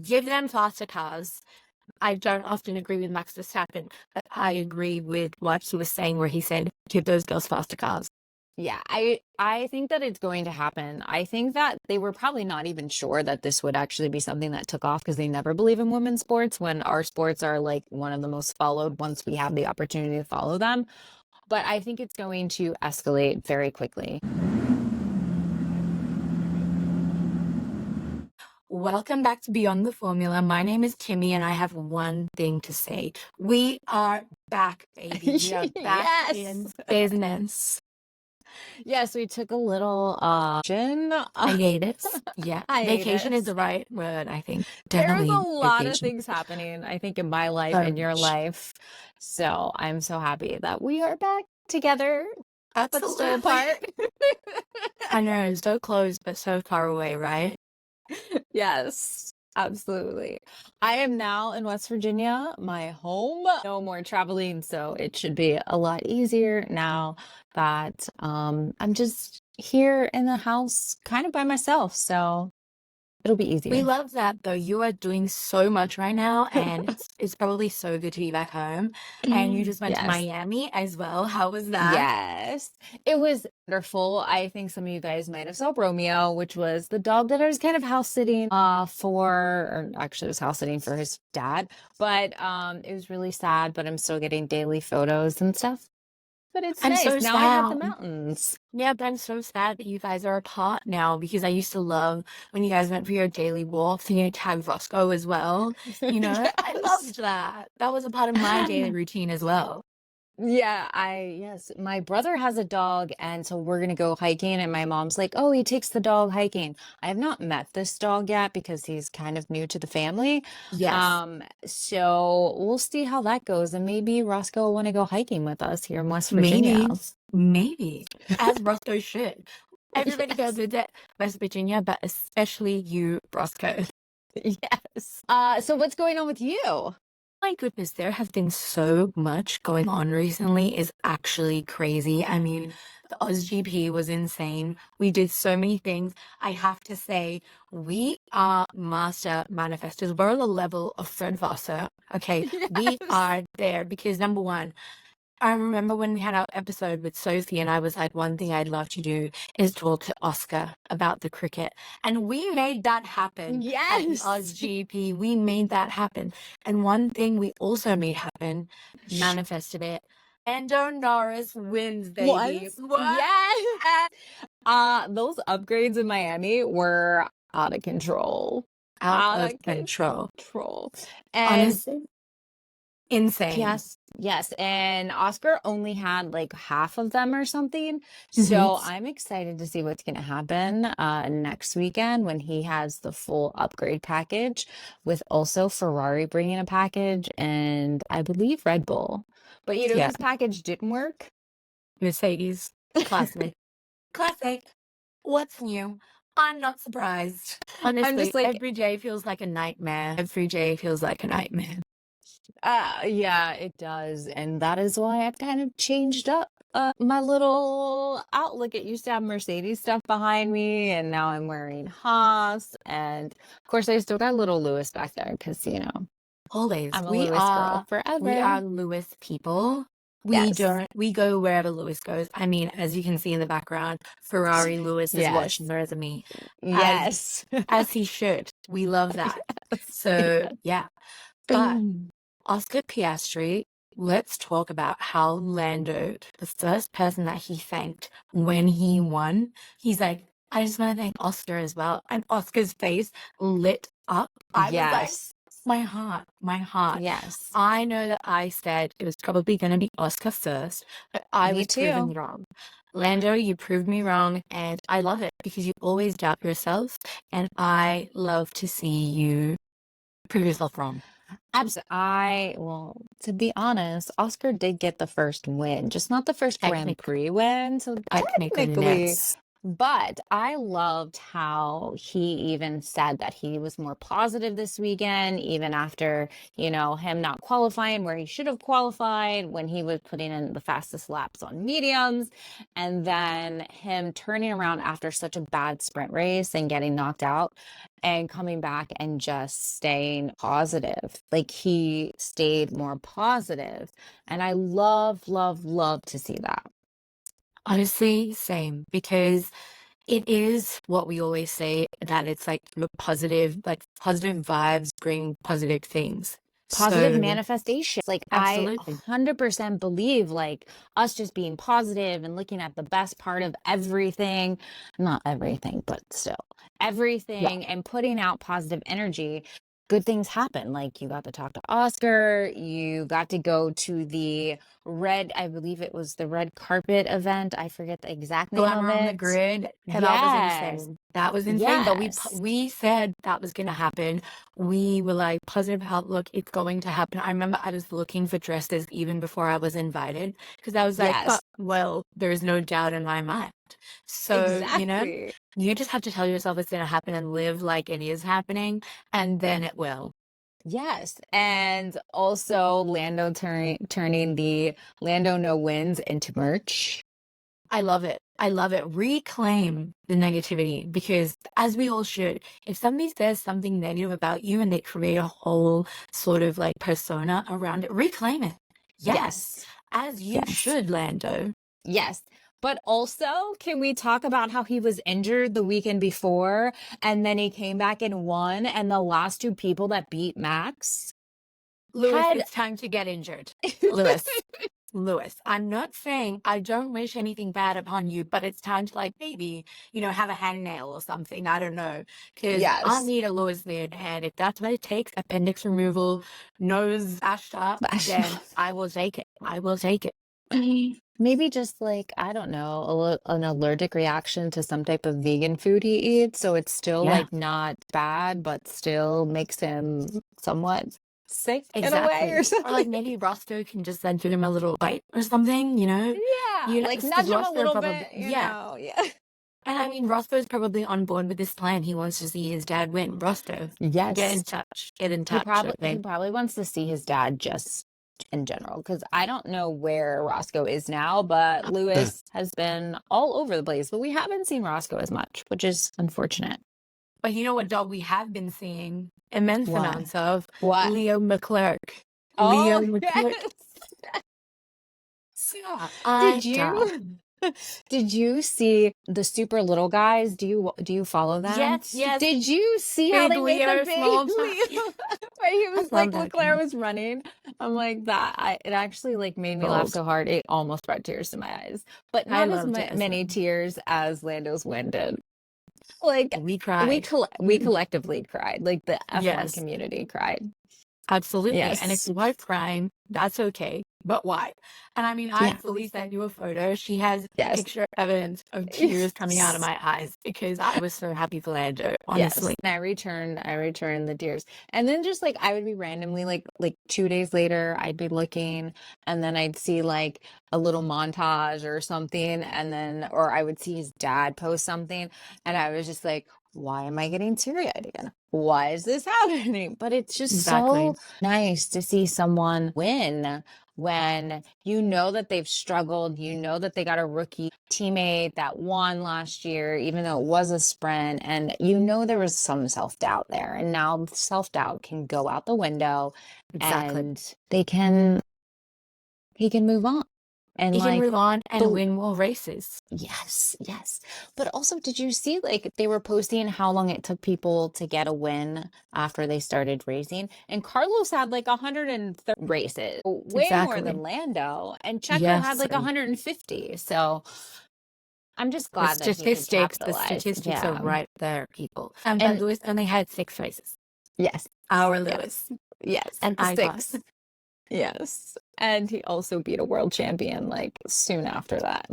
give them faster cars. I don't often agree with Max Verstappen, but I agree with what he was saying where he said, give those girls faster cars. Yeah, I think that it's going to happen. I think that they were probably not even sure that this would actually be something that took off because they never believe in women's sports when our sports are like one of the most followed once we have the opportunity to follow them. But I think it's going to escalate very quickly. Welcome back to Beyond the Formula. My name is Kimi, and I have one thing to say. We are back, baby. We are back in Yes. business. Yes, we took a little Hiatus. Yeah. Vacation is hiatus. the right word, I think. There's a Definitely lot of vacation. things happening, I think, in my life So and your much. life. So I'm so happy that we are back together, but still Absolutely. apart. I know, so close, but so far away, right? Yes, absolutely. I am now in West Virginia, my home. No more traveling, so it should be a lot easier now that I'm just here in the house kind of by myself. So it'll be We easier. love that though. You are doing so much right now, and it's probably so good to be back home. And you just went to Yes. Miami as well. How was that? Yes, it was wonderful. I think some of you guys might have saw Romeo, which was the dog that I was kind of house sitting for, or actually it was house sitting for his dad. But it was really sad, but I'm still getting daily photos and stuff. But it's I'm so nice. Now I have the sad. mountains. Yeah, but I'm so sad that you guys are apart now because I used to love when you guys went for your daily walks and you tag Roscoe as well. I Yes. loved that. That was a part of my daily routine as well. Yeah, yes, my brother has a dog, and so we're gonna go hiking, and my mom's like, "Oh, he takes the dog hiking." I have not met this dog yet because he's kind of new to the family. Yes, So we'll see how that goes, and maybe Roscoe will want to go hiking with us here in West Virginia. maybe, maybe, as Roscoe should. Everybody goes Yes. with that West Virginia, but especially you, Roscoe. Yes. So what's going on with you? My goodness, there has been so much going on recently. It's actually crazy. I mean, the OzGP was insane. We did so many things. I have to say, we are master manifestors. We're on the level of Fred Vassar. Okay, we Yes. are there because number one, I remember when we had our episode with Sophie, and I was like, one thing I'd love to do is talk to Oscar about the cricket. And we made that happen at the Yes. OzGP. We made that happen. And one thing we also made happen, manifested it. Lando Norris wins, baby. Once. What? Yes. Those upgrades in Miami were out of control. Out Out of of control. control. And Honestly, insane. yes, and Oscar only had like half of them or something. Mhm. So I'm excited to see what's gonna happen next weekend when he has the full upgrade package with also Ferrari bringing a package and I believe Red Bull. But you know Yeah, whose package didn't work? Mercedes. Classic. Classic. What's new? I'm not surprised. I'm Honestly, just like, every day feels like a nightmare. Every day feels like a nightmare. yeah, it does. And that is why I've kind of changed up my little outlook. It used to have Mercedes stuff behind me, and now I'm wearing Haas. And of course, I still got little Lewis back there because, Always. I'm a We Lewis girl are forever. Lewis people. Yes. We go wherever Lewis goes. I mean, as you can see in the background, Ferrari Lewis is Yes. watching the me. As Yes. as he should. We love that. Yes. So Yes. yeah. But Oscar Piastri, let's talk about how Lando, the first person that he thanked when he won, he's like, I just want to thank Oscar as well. And Oscar's face lit up. I was like, Yes. my heart, my heart. Yes. I know that I said it was probably going to be Oscar first, but I Me was proven too. wrong. Lando, you proved me wrong, and I love it because you always doubt yourself, and I love to see you prove yourself wrong. Well, to be honest, Oscar did get the first win, just not the first Grand Technically. Prix win. So Technically, technically, yes. but I loved how he even said that he was more positive this weekend, even after, him not qualifying where he should have qualified when he was putting in the fastest laps on mediums. And then him turning around after such a bad sprint race and getting knocked out and coming back and just staying positive. Like he stayed more positive, and I love, love, love to see that. Honestly, same, because it is what we always say, that it's like like positive vibes bring positive things. Positive So, manifestation. Like I absolutely. 100% believe like us just being positive and looking at the best part of everything, not everything, but still Yeah. everything, and putting out positive energy, good things happen. Like you got to talk to Oscar, you got to go to the I believe it was the red carpet event. I forget the exact name of Glamour on the it. Grid, and that was Yes. insane. That was insane, but Yes. we said that was gonna happen. We were like, positive outlook, it's going to happen. I remember I was looking for dresses even before I was invited, because I was like, Yes. well, there's no doubt in my mind. So, Exactly. you just have to tell yourself it's gonna happen and live like it is happening, and then it will. Yes, and also Lando turning the Lando No Wins into merch. I love it. I love it. Reclaim the negativity, because, as we all should, if somebody says something negative about you and they create a whole sort of like persona around it, reclaim it. Yes, Yes, as you yes, should, Lando. yes. But also, can we talk about how he was injured the weekend before and then he came back and won, and the last two people that beat Max Lewis, had it's time to get injured. Lewis. Lewis, I'm not saying I don't wish anything bad upon you, but it's time to, like, maybe, have a hangnail or something. I don't know. Because I yes. need a Lewis lead, and if that's what it takes, appendix removal, nose bashed up, then I will take it. I will take it. Maybe just like, I don't know, an allergic reaction to some type of vegan food he eats. So it's still Yeah, like not bad, but still makes him somewhat sick in a way or exactly. Or like something. maybe Roscoe can just then give him a little bite or something, Yeah, like because nudge him a Roscoe little probably, bit, yeah. Yeah. And I mean, Roscoe's probably on board with this plan. He wants to see his dad win. Roscoe, get in Yes. touch. Get in He touch, probably he okay? probably wants to see his dad just in general, because I don't know where Roscoe is now, but Lewis has been all over the place. But we haven't seen Roscoe as much, which is unfortunate. But you know what dog we have been seeing? Immense What? amounts of What? Leo McClurk. Leo Oh, McClurk. yes. Yeah, Did I die. you did you see the super little guys? Do you follow them? Yes, yes. Did you see how Big they made the Leo, big small time. Leo? Where he I was love like that Leclerc guy. was running. I'm like that. It actually like made me laugh Gold. so hard it almost brought tears to my eyes, but I not as loved it as well. many tears as Lando's win did. Like We cried. we collectively cried. Like the F1 Yes. community cried. Absolutely. And if Yes. you are crying, that's okay. But why? And I mean, I Yeah. fully sent you a photo. She has Yes. picture evidence of tears coming out of my eyes, because I was so happy for Lando, Yes, honestly. and I returned the tears. And then just like I would be randomly like 2 days later, I'd be looking, and then I'd see like a little montage or something, and then or I would see his dad post something, and I was just like, why am I getting teary-eyed again? Why is this happening? But it's just Exactly. so nice to see someone win when you know that they've struggled, you know that they got a rookie teammate that won last year, even though it was a sprint, and you know there was some self-doubt there. And now self-doubt can go out the window Exactly. and he can move on. And He can like move on and but win more races. yes, yes. But also, did you see like they were posting how long it took people to get a win after they started racing? And Carlos had like 130 races, way more than Exactly. Lando, and Checo had Yes. like 150. So I'm just The glad that he can statistics, the capitalize. statistics are Yeah. right there, people. But And Lewis only had 6 races. yes, Our yes, Lewis. yes, An icon. 6. Yes. And he also beat a world champion like soon after that,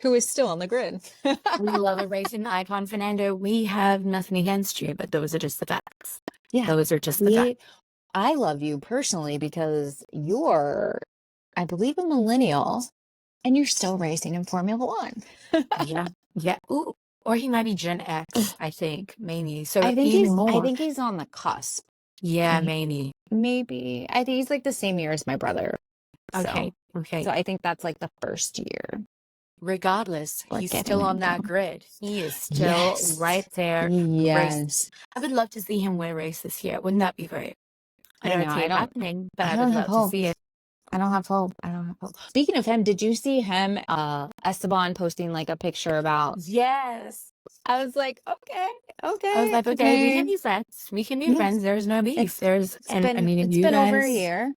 who is still on the grid. We love a racing icon, Fernando. We have nothing against you, but those are just the facts. Yeah. Those are just the facts. I love you personally because you're, I believe, a millennial and you're still racing in Formula One. Yeah. Yeah. Ooh. Or he might be Gen X, I think. Maybe. So I more. think he's on the cusp. Yeah, maybe. Maybe. I think he's like the same year as my brother. So Okay. Okay. I think that's like the first year. regardless, We're he's getting still on into that it. grid. He is still right Yes. there racing. Yes. I would love to see him win a race this year. Wouldn't that be great? I I know. don't see I it don't. happening, but I I would don't have love to hope. see it. I don't have hope. I don't have hope. Speaking of him, did you see him, Esteban posting like a picture about? Yes. I was like, okay, I was okay, like, okay, we can okay. be friends. We can be Yes. friends. There's no beef. There's, and I mean, if It's you been over a guys, year.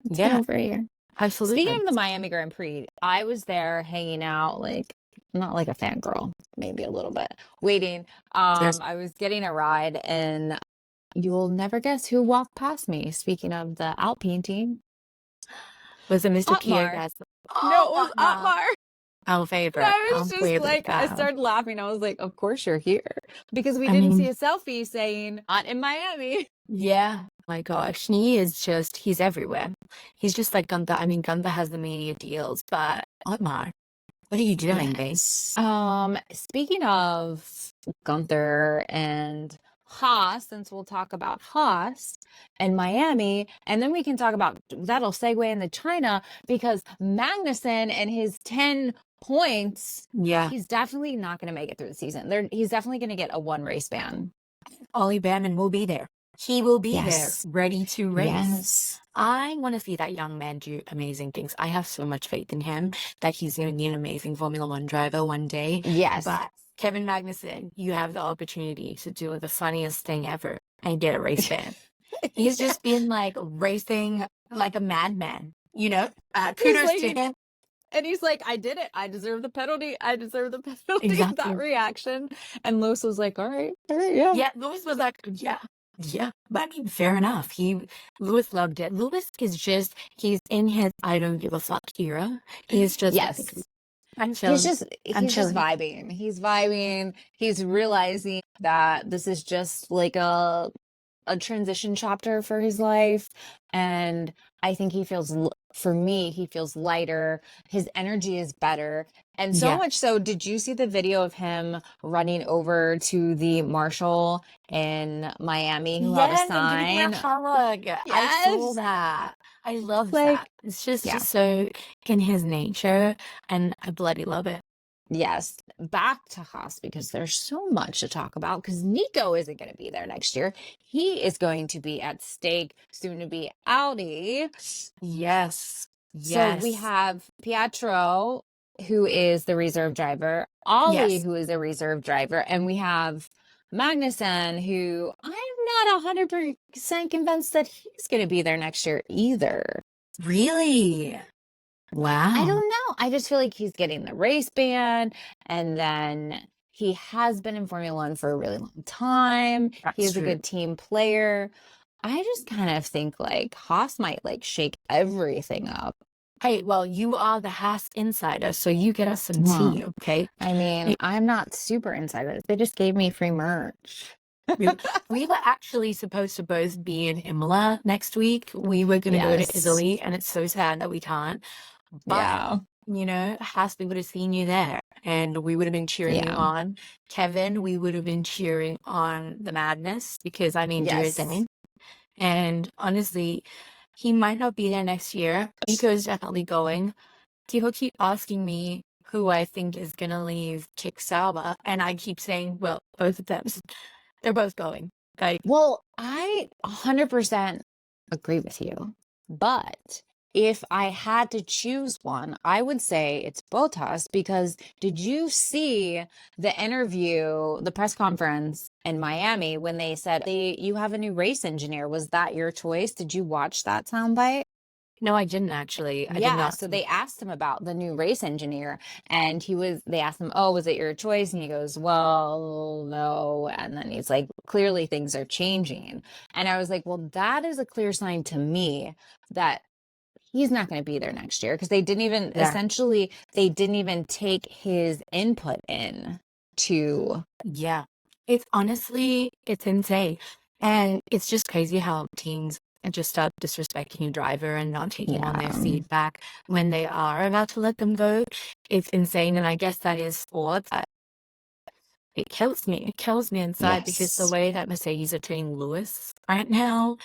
It's been yeah, over a year. Speaking absolutely. of the Miami Grand Prix, I was there hanging out, like not like a fangirl, maybe a little bit, waiting. There's I was getting a ride, and you'll never guess who walked past me. Speaking of the Alpine team, was it Mr. Pierre Otmar. Gasly? No, Oh, it was Otmar, Otmar. our And favorite, I was just completely like, I fan. started laughing. I was like, of course you're here. Because we I didn't see mean, a selfie saying, not in Miami. yeah, my gosh, he is just, he's everywhere. He's just like Gunther. I mean, Gunther has the media deals, but Otmar, what are you doing, babe? Yes. Speaking of Gunther and Haas, since we'll talk about Haas and Miami, and then we can talk about that'll segue into China because Magnussen and his 10 points, Yeah, he's definitely not going to make it through the season. He's definitely going to get a one race ban. Ollie Bannon will be there. He will be there, Yes. ready to race. Yes. I want to see that young man do amazing things. I have so much faith in him that he's going to be an amazing Formula One driver one day. Yes. But Kevin Magnussen, you have the opportunity to do the funniest thing ever and get a race ban. He's just been like racing like a madman, you know? Kudos like, to him. And he's like, I did it. I deserve the penalty. I deserve the penalty. Exactly. That reaction. And Lewis was like, all right, yeah. Yeah, Lewis was like, yeah. But I mean, fair enough. Lewis loved it. Lewis is just, he's in his I don't give a fuck era. He's just Yes. like, I'm He's chilling. just vibing. He's vibing. He's realizing that this is just like a transition chapter for his life. And I think he feels, for me, he feels lighter. His energy is better. And so Yeah. much so, did you see the video of him running over to the marshal in Miami who had a Yes, and giving her a sign? hug. I saw Yes. that. I love Like, that. It's just, yeah. just so in his nature, and I bloody love it. Yes, back to Haas because there's so much to talk about because Nico isn't going to be there next year. He is going to be at stake, soon to be Audi. Yes. So we have Pietro, who is the reserve driver, Ollie, Yes. who is a reserve driver, and we have Magnussen, who I'm not 100% convinced that he's going to be there next year either. Really? Wow. I don't know. I just feel like he's getting the race ban, and then he has been in Formula One for a really long time. That's He is a true. good team player. I just kind of think like Haas might like shake everything up. Hey, well, you are the Haas insider, so you get us some tea, okay? I mean, I'm not super inside. They just gave me free merch. We were actually supposed to both be in Imola next week. We were going to go to Yes. Italy, and it's so sad that we can't. But, Yeah. you know, Haas, we would have seen you there, and we would have been cheering you Yeah. on. Kevin, we would have been cheering on the madness because, I mean, Yes. Jersey. And honestly, he might not be there next year. Nico's definitely going. People keep asking me who I think is going to leave Kick Sauber, and I keep saying, well, both of them. They're both going. Like, Well, I 100% agree with you. But if I had to choose one, I would say it's Bottas because did you see the interview, the press conference in Miami when they said, you have a new race engineer? Was that your choice? Did you watch that soundbite? no, I didn't actually. I did Yeah, not. so they asked him about the new race engineer and they asked him, oh, was it your choice? And he goes, well, no. And then he's like, clearly things are changing. And I was like, well, that is a clear sign to me that he's not going to be there next year because they didn't even essentially, they didn't even take his input in to. Yeah. It's honestly, it's insane. And it's just crazy how teams just start disrespecting your driver and not taking on their feedback when they are about to let them go. It's insane. And I guess that is sports. It kills me. It kills me inside because the way that Mercedes are treating Lewis right now,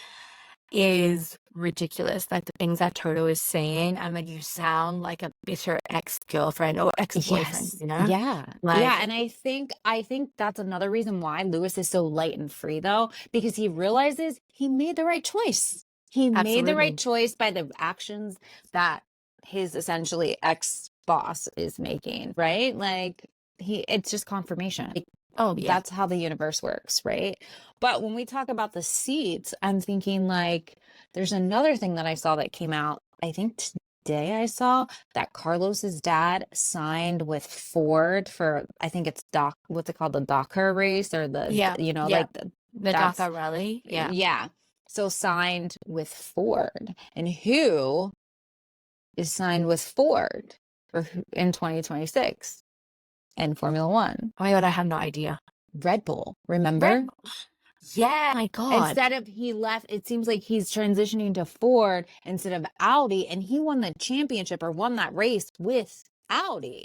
is ridiculous. Like the things that Toto is saying, I mean, you sound like a bitter ex-girlfriend or ex-boyfriend, Yes. you know? Yeah. Like, Yeah. And I think that's another reason why Lewis is so light and free though, because he realizes he made the right choice. He made the right absolutely. choice by the actions that his essentially ex boss is making, right? Like it's just confirmation. Like, Oh, yeah. that's how the universe works, right? But when we talk about the seats, I'm thinking like there's another thing that I saw that came out, I think today I saw that Carlos's dad signed with Ford for, I think it's what's it called, the Dakar race or Yeah. Yeah. like The that's Dakar Rally. Yeah. yeah. So signed with Ford, and who is signed with Ford in 2026 in Formula One? Oh my God, I have no idea. Red Bull, Red remember? Bull. Yeah, my God. Instead of he left, it seems like he's transitioning to Ford instead of Audi, and he won the championship or won that race with Audi.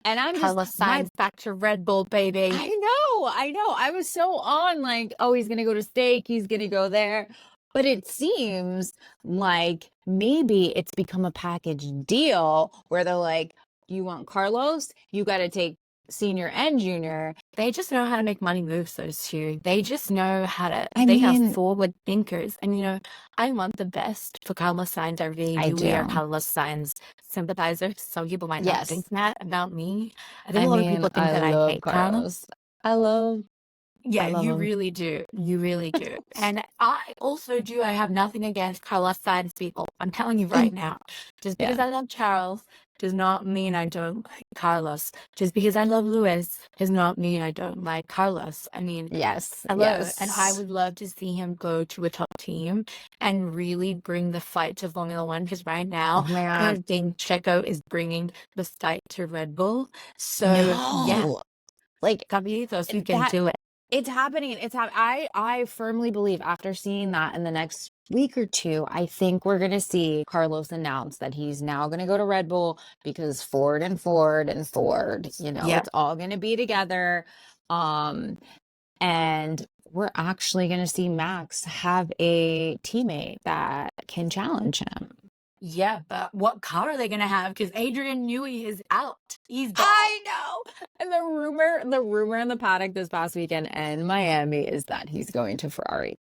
And I'm just Carlos Sainz back to Red Bull, baby. I know. I was so on like, oh, he's gonna go to stake, he's gonna go there. But it seems like maybe it's become a package deal where they're like, you want Carlos, you got to take senior and junior. They just know how to make money moves, those two. They just know how to, I they are mean, forward thinkers. And, you know, I want the best for Carlos Sainz. I really I do. We are do. Carlos Sainz sympathizers. Some people might not Yes. think that about me. I think I a lot of mean, people think I that I love hate Carlos. Carlos. I love Yeah, I love you him. really do. You really do. And I also do. I have nothing against Carlos Sainz people. I'm telling you right now. Just Yeah. because I love Charles does not mean I don't like Carlos. Just because I love Lewis does not mean I don't like Carlos. I mean, Yes. hello. And I Yes. would love to see him go to a top team and really bring the fight to Formula One. Because right now, Oh my I God. don't think Checo is bringing the fight to Red Bull. So, yeah, No. Like Gavitos, you can that do it. it's happening. I firmly believe after seeing that in the next week or two, I think we're gonna see Carlos announce that he's now gonna go to Red Bull because Ford and Ford and Ford, Yeah. it's all gonna be together. Um, and we're actually gonna see Max have a teammate that can challenge him. Yeah, but what car are they gonna have? Because Adrian Newey is out. He's gone. I know. And the rumor in the paddock this past weekend in Miami is that he's going to Ferrari.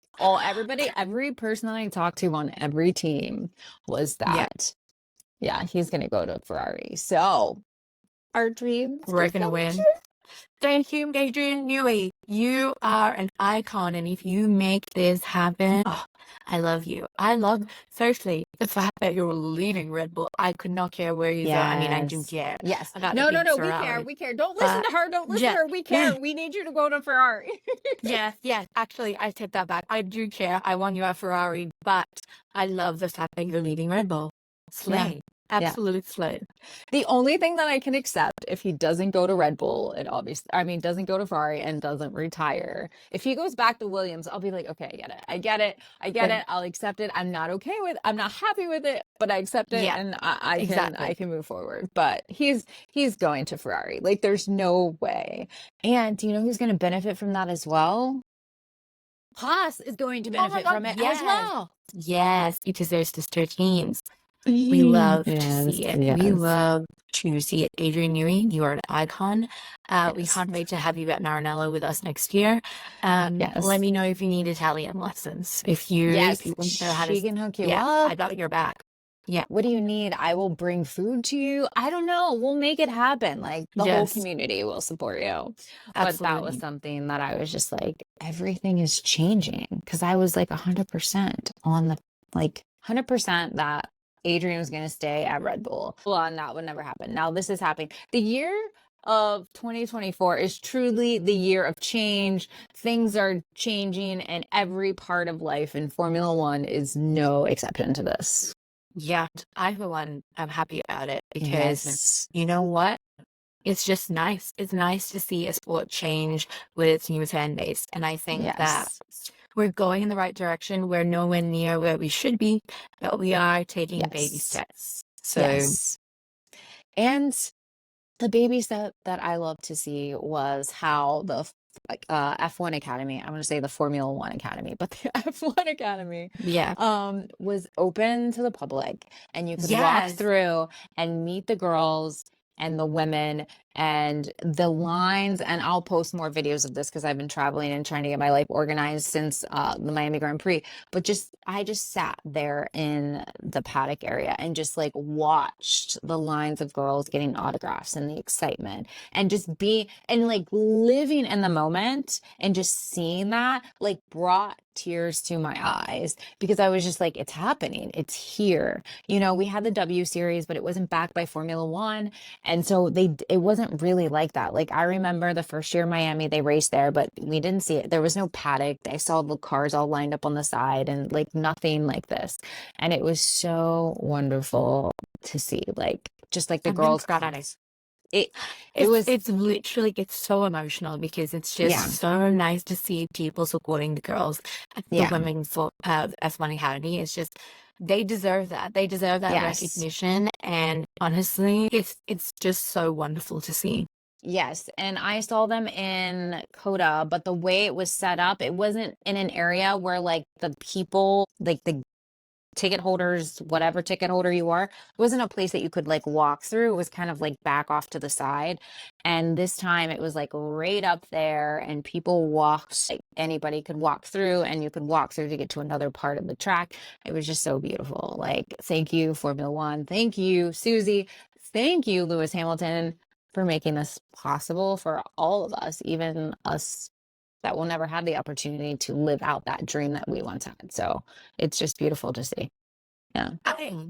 Every person that I talked to on every team was Yeah, that, yeah, he's going to go to Ferrari. So our dreams we're could gonna come win. true. Thank you, Adrian Newey. You are an icon, and if you make this happen, oh, I love you. I love, seriously, the fact that you're leaving Red Bull. I could not care where you go. I mean, I do Yes. care Yes. about the No, no, big no. We care. Ferrari, We care. Don't listen but to her. Don't listen to yeah, her. We care. We need you to go to Ferrari. yes, yes. Actually, I take that back. I do care. I want you at Ferrari, but I love the fact that you're leaving Red Bull. Yeah. Slay. Yeah. Absolute slay. The only thing that I can accept if he doesn't go to Red Bull and doesn't go to Ferrari and doesn't retire. If he goes back to Williams, I'll be like, okay, I get it. I get it. I get it. I'll accept it. I'm not happy with it, but I accept it Yeah, and I exactly. can move forward. But he's going to Ferrari. Like there's no way. And do you know who's going to benefit from that as well? Haas is going to Oh my benefit God, from it as yes. well. Yes, because there's sister teams. We love to Yes, see it. We yes, love to see it. Adrian Newey, you are an icon. We yes, can't wait to have you at Maranello with us next year. Let yes. me know if you need Italian lessons. If you Yes, want to know how to, she can hook you yeah, up. I got your back. Yeah, What do you need? I will bring food to you. I don't know. We'll make it happen. Like the whole yes, community will support you. But that was absolutely. something that I was just like, everything is changing. Cause I was like 100% on the 100% that Adrian was going to stay at Red Bull. Well, and that would never happen. Now this is happening. The year of 2024 is truly the year of change. Things are changing and every part of life, and Formula One is no exception to this. Yeah, I, for one, am happy about it because Yes. you know what? It's just nice. It's nice to see a sport change with its new fan base. And I think that Yes. we're going in the right direction. We're nowhere near where we should be, but we are taking baby Yes. steps. So, Yes. And the baby step that I love to see was how the F1 Academy. I want to say the Formula One Academy, but the F1 Academy Yeah. was open to the public, and you could walk Yes. through and meet the girls and the women and the lines. And I'll post more videos of this because I've been traveling and trying to get my life organized since the Miami Grand Prix. But I just sat there in the paddock area and just like watched the lines of girls getting autographs and the excitement and just be and like living in the moment, and just seeing that like brought tears to my eyes, because I was just like, it's happening, it's here. We had the W series, but it wasn't backed by Formula One. And so it wasn't really like that. Like, I remember the first year in Miami, they raced there, but we didn't see it. There was no paddock. I saw the cars all lined up on the side and like nothing like this. And it was so wonderful to see, like, just like the I've been girls crying. it it It's was it's literally it's so emotional because it's just yeah, so nice to see people supporting the girls at the yeah, women for F1 Academy. It's just they deserve that. They deserve that yes. recognition, and honestly, it's just so wonderful to see. Yes, and I saw them in Coda, but the way it was set up, it wasn't in an area where like the people, like the ticket holders, whatever ticket holder you are, it wasn't a place that you could like walk through. It was kind of like back off to the side. And this time it was like right up there, and people walked, like anybody could walk through, and you could walk through to get to another part of the track. It was just so beautiful. Like, thank you, Formula One. Thank you, Susie. Thank you, Lewis Hamilton, for making this possible for all of us, even us that will never have the opportunity to live out that dream that we once had. So it's just beautiful to see. Yeah.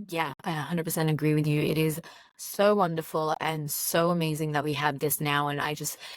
Yeah, I 100% agree with you. It is so wonderful and so amazing that we have this now. And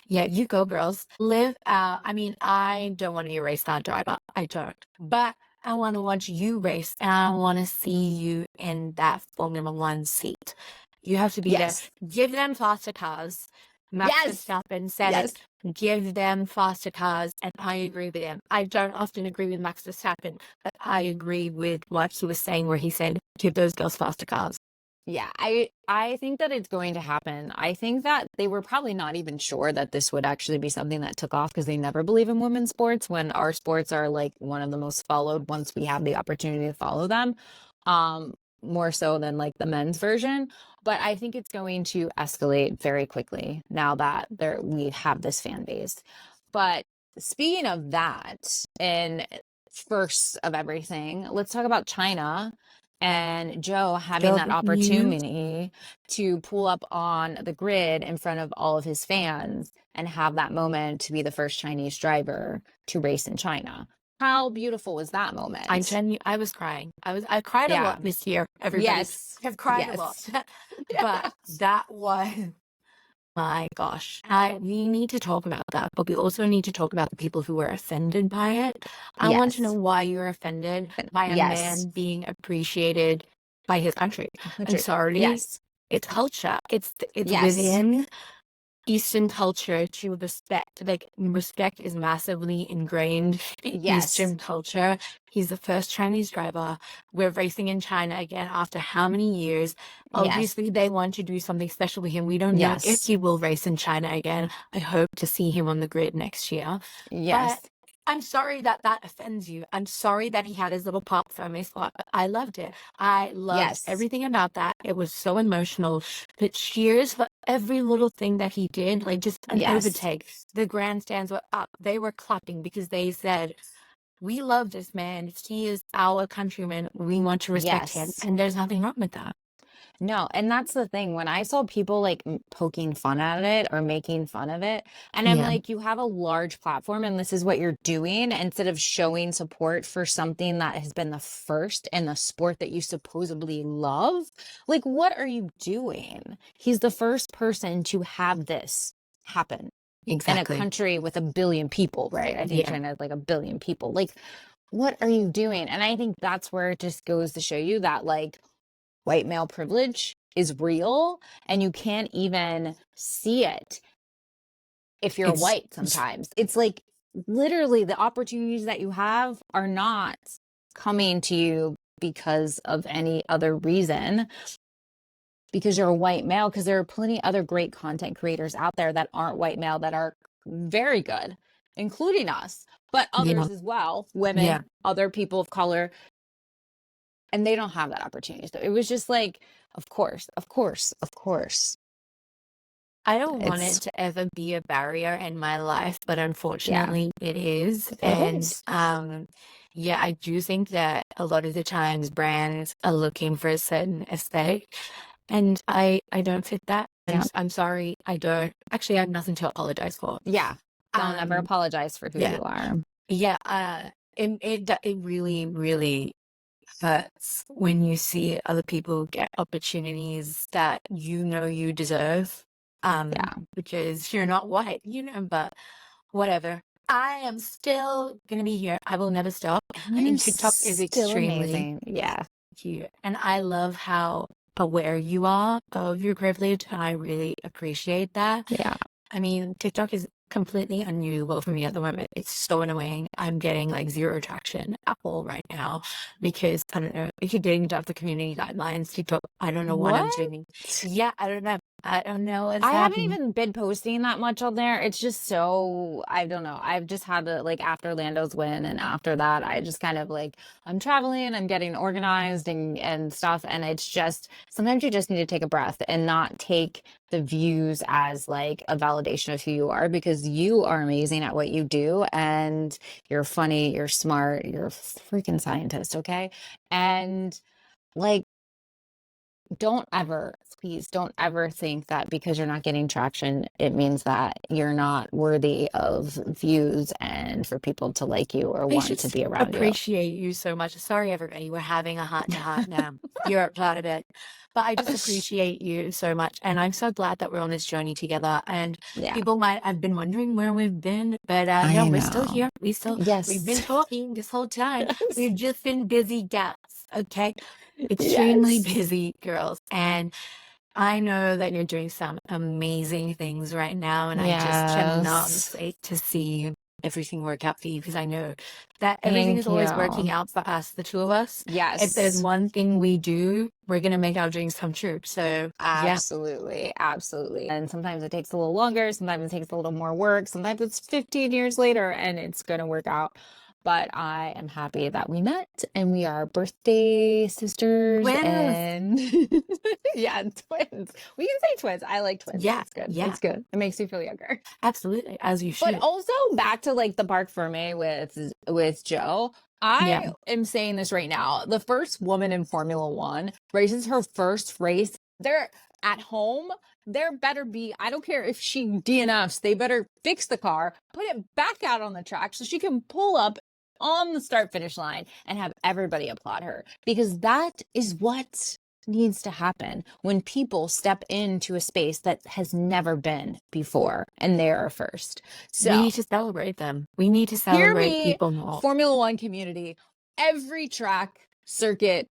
yeah, you go, girls. Live out. I mean, I don't want to be a race car driver. I don't. But I want to watch you race, and I want to see you in that Formula One seat. You have to be there. Yes. Give them faster cars. Max Yes. Verstappen said Yes. it. Give them faster cars, and I agree with him. I don't often agree with Max Verstappen, but I agree with what he was saying, where he said, give those girls faster cars. Yeah, I think that it's going to happen. I think that they were probably not even sure that this would actually be something that took off, because they never believe in women's sports when our sports are like one of the most followed once we have the opportunity to follow them. Um More so than like the men's version, but I think it's going to escalate very quickly now that we have this fan base. But speaking of that, and first of everything, let's talk about China and Joe having that Job news. opportunity to pull up on the grid in front of all of his fans and have that moment to be the first Chinese driver to race in China. How beautiful was that moment? I was crying. I cried a Yeah. lot this year, everybody. Yes. I've cried a lot. Yes. But Yes. that was, my gosh. We need to talk about that, but we also need to talk about the people who were offended by it. I want to know Yes. why you're offended by a Yes. man being appreciated by his country. I'm sorry. Yes. It's culture. It's Yes. within Eastern culture to respect. Like, respect is massively ingrained in Yes. Eastern culture. He's the first Chinese driver. We're racing in China again after how many years? Yes. Obviously, they want to do something special with him. We don't know if Yes. he will race in China again. I hope to see him on the grid next year. But Yes. I'm sorry that that offends you. I'm sorry that he had his little pop family spot. I loved it. I loved Yes. everything about that. It was so emotional. The cheers for every little thing that he did, like just an Yes. overtake. The grandstands were up. They were clapping because they said, we love this man. He is our countryman. We want to respect him. Yes. And there's nothing wrong with that. No, and that's the thing. When I saw people like poking fun at it or making fun of it, and I'm Yeah, like, you have a large platform and this is what you're doing, instead of showing support for something that has been the first in the sport that you supposedly love. Like, what are you doing? He's the first person to have this happen in a exactly. country with 1 billion people, right? I think Yeah, China has like 1 billion people. Like, what are you doing? And I think that's where it just goes to show you that like white male privilege is real, and you can't even see it if you're it's white sometimes. It's like literally the opportunities that you have are not coming to you because of any other reason, because you're a white male, because there are plenty other great content creators out there that aren't white male that are very good. including us, but Yeah. others as well, women, Yeah. other people of color, and they don't have that opportunity. So it was just like, of course, of course, of course. I don't want It's it to ever be a barrier in my life, but yeah, unfortunately it is. it And is. yeah, I do think that a lot of the times brands are looking for a certain aesthetic, and I don't fit that. Yeah. And I'm sorry, I don't. Actually, I have nothing to apologize for. Yeah. Don't ever Um, apologize for who yeah, you are. yeah. It really, really hurts when you see other people get opportunities that you know you deserve, Yeah. because you're not white, but whatever. I am still gonna be here. I will never stop. I You're think TikTok is still extremely amazing. Yeah. cute, and I love how aware you are of your privilege, and I really appreciate that. Yeah. I mean, TikTok is completely unusable for me at the moment. It's so annoying. I'm getting like zero traction at all right now because I don't know. If you're getting into the community guidelines, TikTok, I don't know what I'm What? doing. Yeah, I don't know. I don't know what's I haven't happening. even been posting that much on there. It's just so, I don't know. I've just had to, like, after Lando's win and after that, I just kind of like, I'm traveling, I'm getting organized and stuff. And it's just, sometimes you just need to take a breath and not take the views as like a validation of who you are, because you are amazing at what you do and you're funny, you're smart, you're a freaking scientist. Okay. And like, don't ever, please don't ever think that because you're not getting traction, it means that you're not worthy of views and for people to like you or I want to just be around you. appreciate you so much. Sorry, everybody, we're having a heart to heart now. You're part of it. But I just appreciate you so much. And I'm so glad that we're on this journey together. And Yeah, people might have been wondering where we've been, but no, I we're still know. here. We've been Yes. talking this whole time. Yes. We've just been busy gals, okay? Extremely Yes. busy girls. And I know that you're doing some amazing things right now, and I just cannot Yes. wait to see everything work out for you, because I know that everything is Thank always working you. out for us, the two of us. If there's Yes. one thing we do, we're gonna make our dreams come true. So yeah, Absolutely. Absolutely. And sometimes it takes a little longer. Sometimes it takes a little more work. Sometimes it's 15 years later and it's going to work out. But I am happy that we met and we are birthday sisters wins. and yeah, twins. We can say twins. I like twins. Yeah, It's good. yeah, It's good. It makes you feel younger. absolutely, as you But should. also back to like the Parc Ferme with Joe. Yeah, I am saying this right now. The first woman in Formula One races her first race. They're at home. There better be, I don't care if she DNFs, they better fix the car, put it back out on the track so she can pull up on the start finish line and have everybody applaud her, because that is what needs to happen when people step into a space that has never been before and they are first. we So need to celebrate them. We need to hear celebrate me, people more. Formula One community, every track, circuit,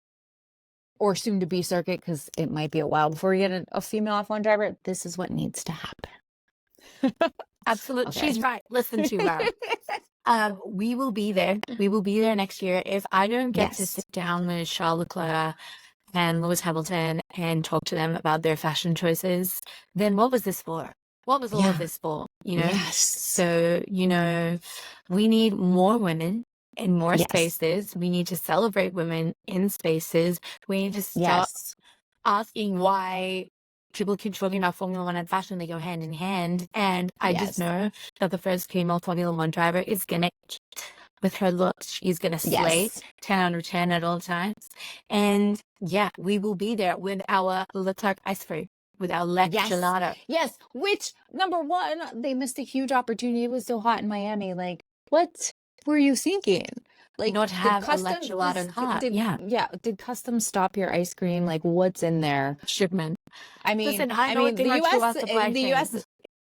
or soon to be circuit, because it might be a while before you get a female F1 driver. This is what needs to happen. Absolutely, Okay. she's right. Listen to her. We will be there. We will be there next year. If I don't get to Yes. sit down with Charles Leclerc and Lewis Hamilton and talk to them about their fashion choices, then what was this for? What was all of Yeah. this for? Yes. So, we need more women in more Yes. spaces. We need to celebrate women in spaces. We need to stop Yes. asking why people keep talking about Formula One and fashion. They go hand in hand. And I just Yes. know that the first female Formula One driver is going to, with her looks, she's going to slay Yes. 10 out of 10 at all times. And yeah, we will be there with our Leclerc ice cream, with our Lex Yes. gelato. Yes. Which, number one, they missed a huge opportunity. It was so hot in Miami. Like, what were you thinking? Like, Not did have a Lex custom gelato hot. did Yeah. yeah, did custom stop your ice cream? Like, what's in there? Shipment. I mean, Listen, I know a thing the or two US, about supply the chain. US,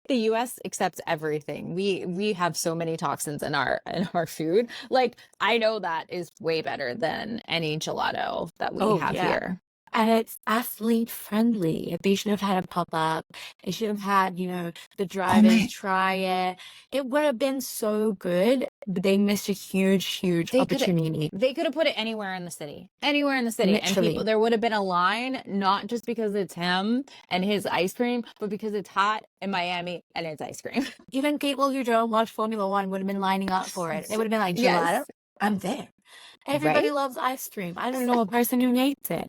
the US accepts everything. We have so many toxins in our food. Like, I know that is way better than any gelato that we Oh, have yeah. here. And it's athlete friendly. They should have had a pop-up. They should have had, the drivers try it. It would have been so good. They missed a huge They could opportunity. they could have put it anywhere in the city. Anywhere in the city. And Literally. people, there would have been a line, not just because it's him and his ice cream, but because it's hot in Miami and it's ice cream. Even people who don't watch Formula One would have been lining up for it. They would have been like, gelato, Yes. I'm there. Everybody Right? loves ice cream. I don't know a person who hates it.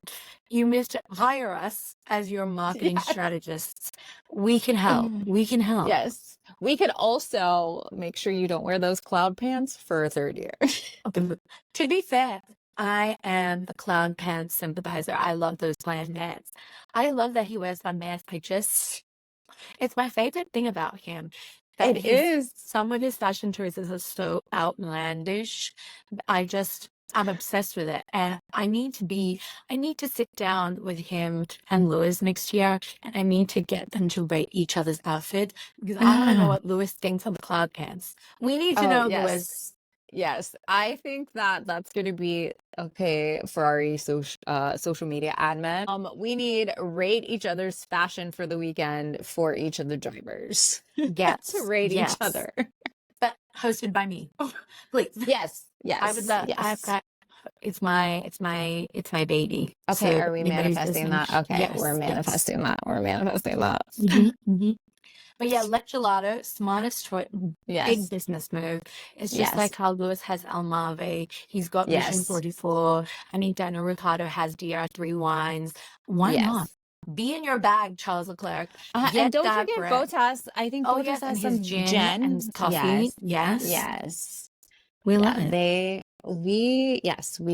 You missed it. Hire us as your marketing Yes. strategists. We can help. We can help. Yes. We could also make sure you don't wear those cloud pants for a third year. To be fair, I am the clown pants sympathizer. I love those clown pants. I love that he wears my mask. It's my favorite thing about him. That It is. some of his fashion choices are so outlandish. I'm obsessed with it. And I need to sit down with him and Lewis next year, and I need to get them to rate each other's outfit because I want to know what Lewis thinks of the cloud pants. We need to know, yes. Lewis. Yes, I think that that's going to be okay for our social media admin. We need rate each other's fashion for the weekend for each of the drivers. Yes. To rate each other. But hosted by me. Oh, please. Yes. I would love. Yes. It's my baby. Okay, So are we manifesting that? Okay, yes, we're manifesting that. We're manifesting that. But yeah, let gelato, smartest choice, big business move. It's just like how Lewis has Almave. He's got Mission 44. I mean, Daniel Ricciardo has DR3 wines. Why not? Be in your bag, Charles Leclerc. And don't forget Bottas. I think Bottas has some gin and coffee. Yes. We love it. We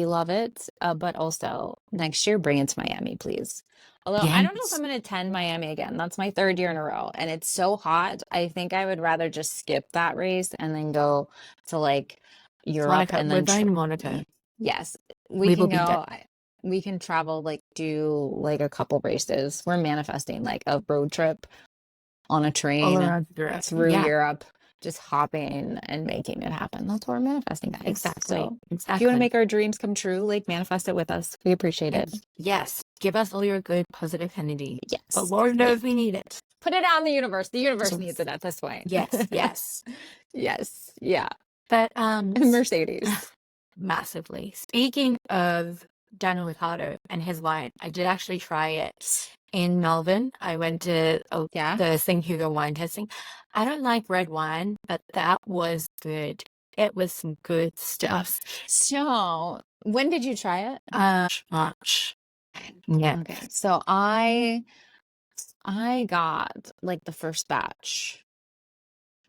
love it. But also next year, bring it to Miami, please. Although I don't know if I'm going to attend Miami again. That's my third year in a row. And it's so hot. I think I would rather just skip that race and then go to like Europe. Monaco. And then we're going to Monaco. Yes. We can go. We can travel, like do like a couple races. We're manifesting like a road trip on a train through Europe. Just hopping and making it happen. That's what we're manifesting, guys. Exactly. So if you want to make our dreams come true, like manifest it with us. We appreciate it. Yes. Give us all your good positive energy. Yes. But Lord knows we need it. Put it out in the universe. The universe needs it at this point. Yes. Yes. Yeah. But Mercedes. Massively. Speaking of Daniel Ricciardo and his wine, I did actually try it in Melbourne. I went to the St. Hugo wine tasting. I don't like red wine, but that was good. It was some good stuff. So when did you try it? March. Yeah. Okay. So I got like the first batch.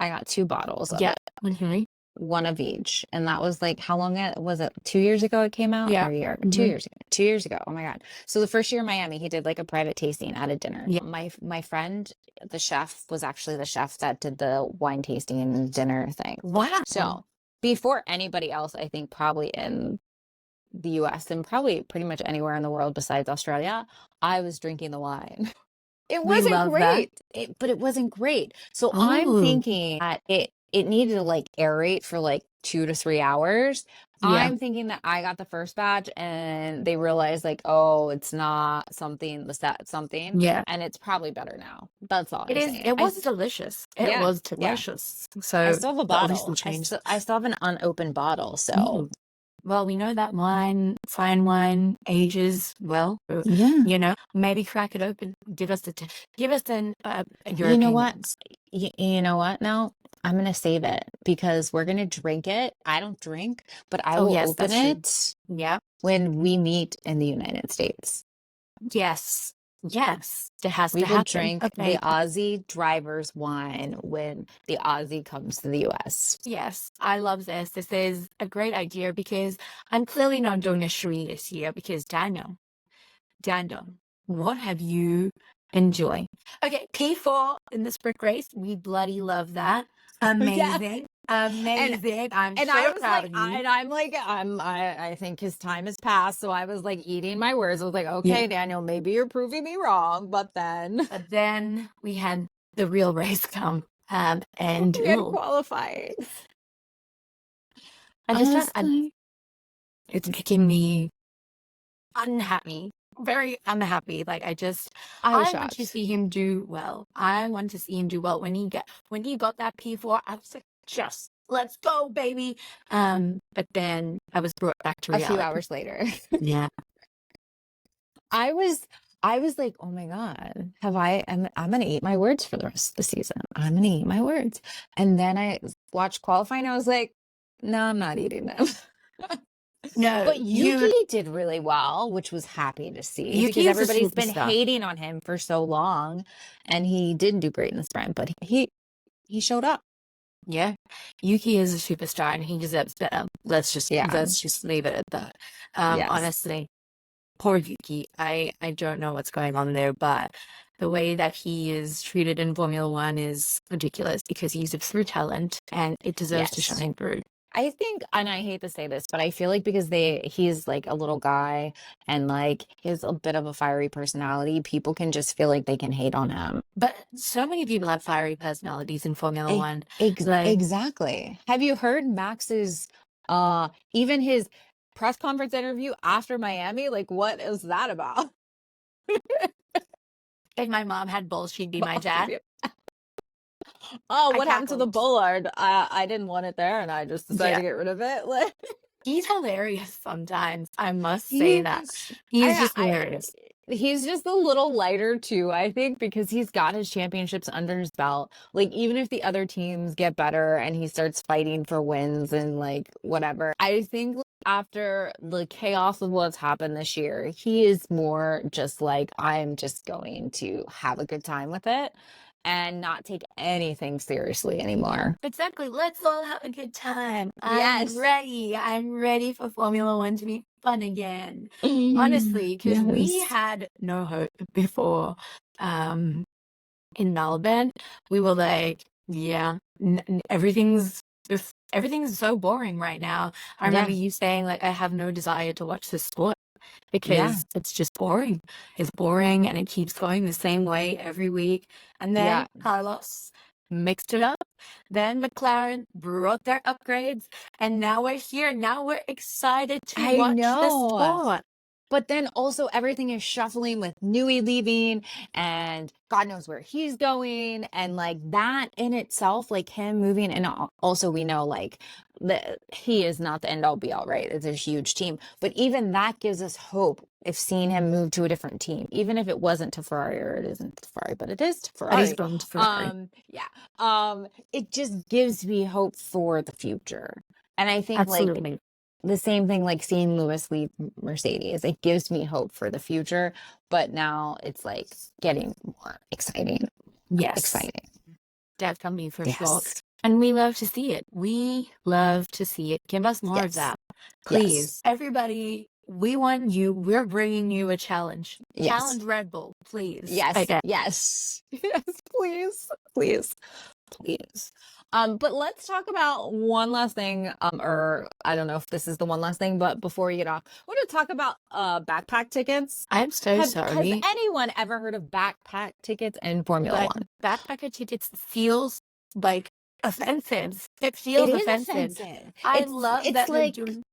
I got 2 bottles of it. One of each. And that was like, how long was it? 2 years ago it came out? Or a year? 2 years ago. 2 years ago. Oh my God. So the first year in Miami, he did like a private tasting at a dinner. My friend, the chef, was actually the chef that did the wine tasting and dinner thing. Wow. So before anybody else, I think probably in the US and probably pretty much anywhere in the world besides Australia, I was drinking the wine. It wasn't great. But it wasn't great. So I'm thinking that it needed to like aerate for like 2 to 3 hours. I'm thinking that I got the first batch and they realized like, oh, it's not something, something. And it's probably better now. That's all I'm saying. It was delicious. It was delicious. So I still have a bottle. I still have an unopened bottle. So well, we know that fine wine ages well. You know, maybe crack it open. Give us your you know what? You know what now? I'm going to save it because we're going to drink it. I don't drink, but I will open it when we meet in the United States. Yes. It has we to will happen. Drink the Aussie driver's wine when the Aussie comes to the US. Yes, I love this. This is a great idea because I'm clearly not doing a Shree this year because Daniel, what have you enjoyed? Okay, P4 in the sprint race. We bloody love that. Amazing. Amazing. I'm so proud of you. And I think his time has passed. So I was like eating my words. I was like, okay, Daniel, maybe you're proving me wrong. But then we had the real race come and we had qualified. It's making me unhappy. Very unhappy. Like I want to see him do well. I want to see him do well. When he got that P4, I was like, just let's go, baby. But then I was brought back to A few reality. hours later. Yeah. I was like, oh my God, I'm gonna eat my words for the rest of the season. I'm gonna eat my words. And then I watched qualifying. I was like, no, I'm not eating them. No, But Yuki did really well, which was happy to see because Yuki is a everybody's been superstar. hating on him for so long, and he didn't do great in the sprint, but he showed up. Yeah. Yuki is a superstar and he deserves better. Let's just leave it at that. Yes. Honestly, poor Yuki. I don't know what's going on there, but the way that he is treated in Formula One is ridiculous because he's a true talent and it deserves to shine through. I think, and I hate to say this, but I feel like because he's like a little guy and like he has a bit of a fiery personality, people can just feel like they can hate on him. But so many people have fiery personalities in Formula One. Exactly. Have you heard Max's even his press conference interview after Miami? Like, what is that about? If my mom had bulls, she'd be my dad. Oh, what happened to the bollard? I didn't want it there, and I just decided to get rid of it. Like, he's hilarious sometimes. I must say that he's just hilarious. He's just a little lighter too, I think, because he's got his championships under his belt. Like, even if the other teams get better and he starts fighting for wins and like whatever, I think after the chaos of what's happened this year, he is more just like, I'm just going to have a good time with it and not take anything seriously anymore. Exactly. Let's all have a good time. I'm ready. I'm ready for Formula One to be fun again. Honestly, because we had no hope before in Melbourne. We were like, yeah, everything's so boring right now. I remember you saying like, I have no desire to watch this sport because it's just boring. It's boring and it keeps going the same way every week. And then Carlos mixed it up. Then McLaren brought their upgrades, and now we're here. Now we're excited to watch this sport. But then also everything is shuffling with Newey leaving and God knows where he's going. And like that in itself, like him moving. And also we know like he is not the end all be all, right? It's a huge team. But even that gives us hope if seeing him move to a different team, even if it wasn't to Ferrari or it isn't to Ferrari, but it is to Ferrari. But he's going to Ferrari. It just gives me hope for the future. And I think like the same thing, like seeing Lewis leave Mercedes, it gives me hope for the future, but now it's like getting more exciting. Exciting. Definitely, for sure. And we love to see it. We love to see it. Give us more of that. Please. Everybody, we want you. We're bringing you a challenge. Challenge Red Bull, please. Yes, please. But let's talk about one last thing, or I don't know if this is the one last thing, but before we get off, I want to talk about backpack tickets. I'm so sorry. Has anyone ever heard of backpack tickets in Formula One? Backpacker tickets feels like offensive. It feels offensive. I love that they're doing.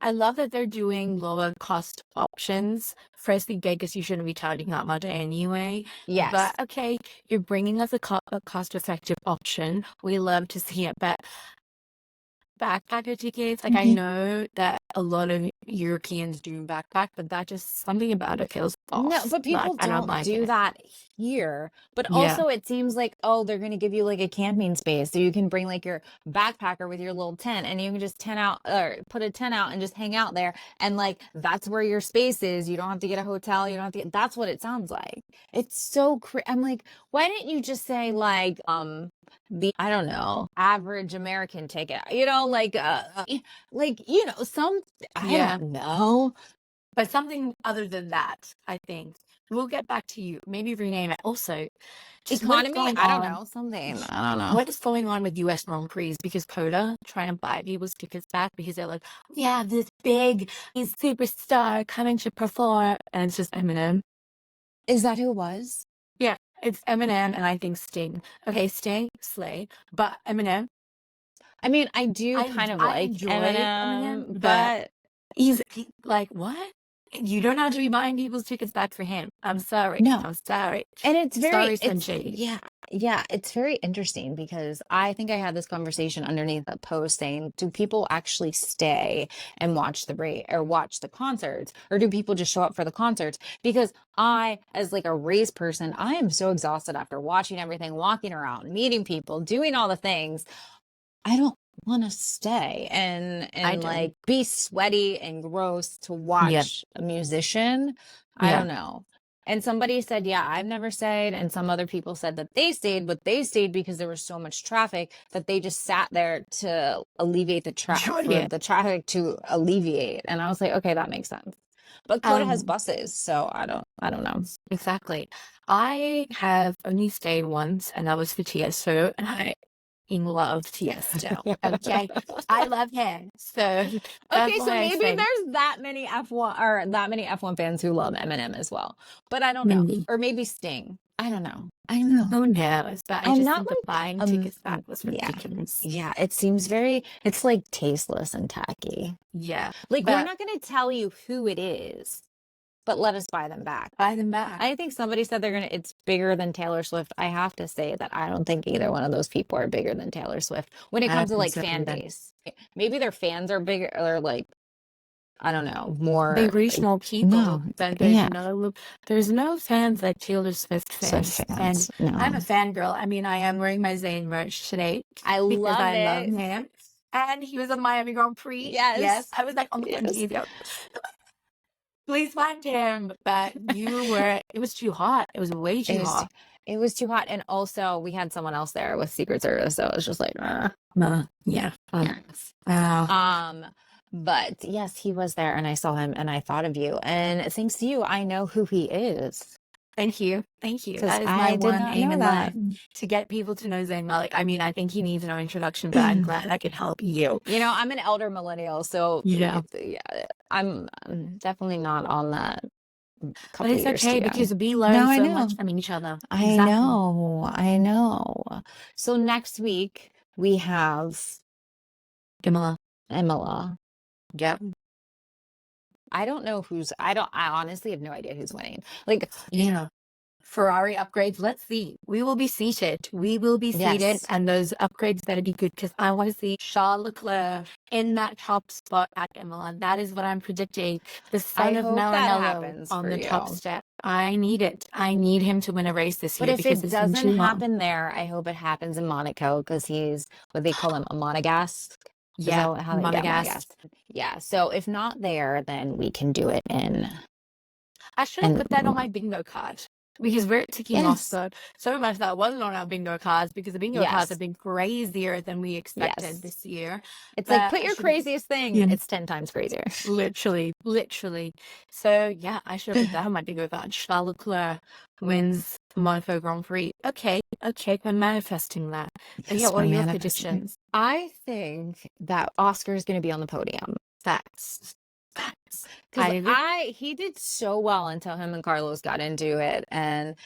I love that they're doing lower cost options. Firstly, because you shouldn't be charging that much anyway. But okay, you're bringing us a cost effective option. We love to see it, but backpacker tickets, like I know that a lot of Europeans do backpack, but that just something about it feels off. No, but people don't do that here. But also it seems like, oh, they're gonna give you like a camping space so you can bring like your backpacker with your little tent and you can just tent out or put a tent out and just hang out there, and like that's where your space is. You don't have to get a hotel, you don't have to get, that's what it sounds like. It's so I'm like, why didn't you just say like the, I don't know, average American ticket, you know, like you know, some, I don't know, but something other than that. I think we'll get back to you. Maybe rename it. Also, economy. I don't know, something. I don't know what is going on with US Grand Prix, because Coda trying to buy people's tickets back because they're like, we have this big superstar coming to perform, and it's just Eminem. Is that who it was? Yeah, it's Eminem and I think Sting. Okay, Sting, slay, but Eminem. I mean, I do kind of like Eminem, but he's like, what? You don't have to be buying people's tickets back for him. I'm sorry. No. I'm sorry. And it's Sorry, very, it's, Sanjay. yeah, it's very interesting because I think I had this conversation underneath that post saying, do people actually stay and watch the race or watch the concerts, or do people just show up for the concerts? Because I, as like a race person, I am so exhausted after watching everything, walking around, meeting people, doing all the things. I don't want to stay and I like don't. be sweaty and gross to Yeah. watch a musician. I Yeah. don't know. And somebody said, yeah, I've never stayed. And some other people said that they stayed, but they stayed because there was so much traffic that they just sat there to alleviate the Sure, for yeah. the traffic to alleviate. And I was like, okay, that makes sense. But Coda has buses, so I don't know. Exactly. I have only stayed once, and that was for Tiesto, and I in love Tiesto. Okay, I love him, so that's Okay, so why I maybe say there's that many F1 or that many F1 fans who love Eminem as well. But I don't know. maybe. Or maybe Sting. I don't know. I don't know. Who knows? But I I'm just not think the like buying tickets back was yeah. ridiculous. Yeah, it seems very it's like tasteless and tacky. Yeah, Like we're but not going to tell you who it is, but let us buy them back. buy them back. I think somebody said it's bigger than Taylor Swift. I have to say that I don't think either one of those people are bigger than Taylor Swift when it I don't comes to think like so fan either. base. Maybe their fans are bigger or like I don't know, They more reach more people, no, but yeah, there's no fans like Taylor Swift Swift fans. And fans. I'm a No, fangirl. I mean, I am wearing my Zayn merch today I because love I love it. him. And he was on Miami Grand Prix. Yes. Yes, I was like, oh my God, yes. please find him. But it was too hot. It was way It too was hot. it was too hot, and also we had someone else there with Secret Service, so it was just like, Yeah. yeah. Wow. But yes, he was there, and I saw him, and I thought of you, and thanks to you, I know who he is Thank you. Thank you. because That is my I did one not aim know in that. life, to get people to know Zayn Malik. I mean, I think he needs no introduction, but I'm glad I could help you. You know, I'm an elder millennial, so Yeah. yeah, I'm definitely not on that But couple it's years okay too young. because we No, learn I so much know. from each other. I Exactly. know. I know. So next week we have Jamila. Emila. Yep. I honestly have no idea who's winning. Like, Yeah. Ferrari upgrades. Let's see. We will be seated. We will be seated, yes, and those upgrades better be good because I want to see Charles Leclerc in that top spot at Imola. That is what I'm predicting. The I son of hope that Maranello happens on for the top you. step. I need it. I need him to win a race this But year if because it it's been doesn't too long. happen there, I hope it happens in Monaco because he's what they call him a Monegasque. Is Yeah, that how they Monegasque. Yeah. So if not there, then we can do it in I should have and put that on my bingo card because we're ticking off yes, so much that wasn't on our bingo cards because the bingo cards have yes, been crazier than we expected yes. this year. It's like But put I your should have, craziest thing. yeah, It's 10 times crazier. literally. So yeah, I should have put that on my bingo card. Charles Leclerc wins the Monaco Grand Prix. Okay, I'm manifesting that. But yeah, Yes, what we're are your manifesting. predictions? I think that Oscar is going to be on the podium. Facts. Because I agree. he did so well until him and Carlos got into it, and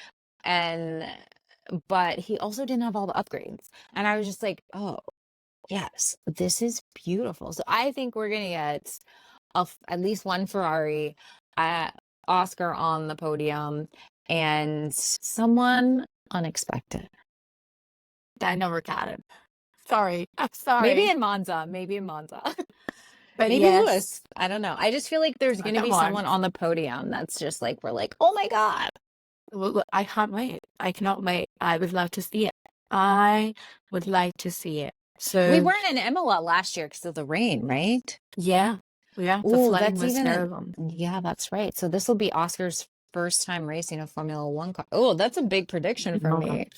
but he also didn't have all the upgrades, and I was just like, oh yes, this is beautiful. So I think we're gonna get at least one Ferrari, uh, Oscar on the podium, and someone unexpected. I never got it. Sorry. I'm sorry. Maybe in Monza. Maybe in Monza. But Maybe yes. Lewis. I don't know. I just feel like there's going to be Come on. someone on the podium that's just like, we're like, oh my God. Well, I can't wait. I cannot wait. I would love to see it. I would like to see it. So We weren't in Imola last year because of the rain, right? yeah, the Oh, flooding that's was even terrible. yeah, that's right. So this will be Oscar's first time racing a Formula One car. Oh, that's a big prediction for me.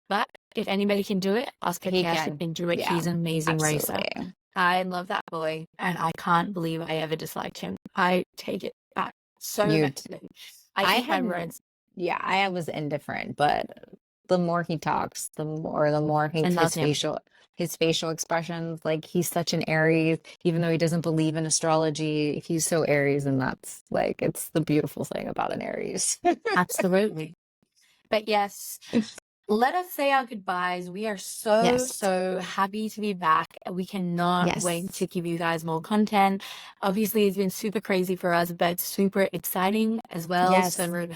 But if anybody can do it, Oscar He Piastri can do it. Yeah, He's an amazing racer. absolutely. I love that boy, and I can't believe I ever disliked him. I take it back so much. I eat my words. Yeah, I was indifferent, but the more he talks, the more he his facial expressions, like he's such an Aries, even though he doesn't believe in astrology, he's so Aries, and that's like it's the beautiful thing about an Aries. Absolutely. But yes, let us say our goodbyes. We are so, Yes. so happy to be back. We cannot wait Yes. to give you guys more content. Obviously, it's been super crazy for us, but super exciting as well. Yes. So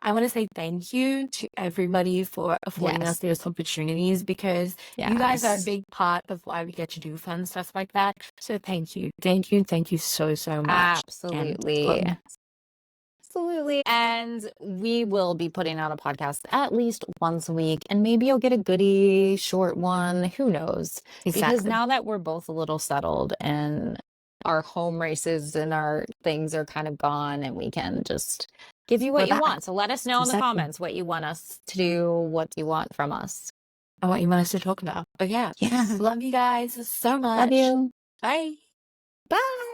I want to say thank you to everybody for affording us Yes. those opportunities, because you guys are a Yes. big part of why we get to do fun stuff like that. So thank you. Thank you. Thank you so, so much. And Absolutely. Absolutely. And we will be putting out a podcast at least once a week, and maybe you'll get a goodie short one. Who knows? Because exactly. now that we're both a little settled and our home races and our things are kind of gone, and we can just give you what We're you back. want. So let us know in the Exactly. comments what you want us to do, what you want from us. And what you want us to talk about. But yeah. Yeah. Love you guys so much. Love you. Bye. Bye.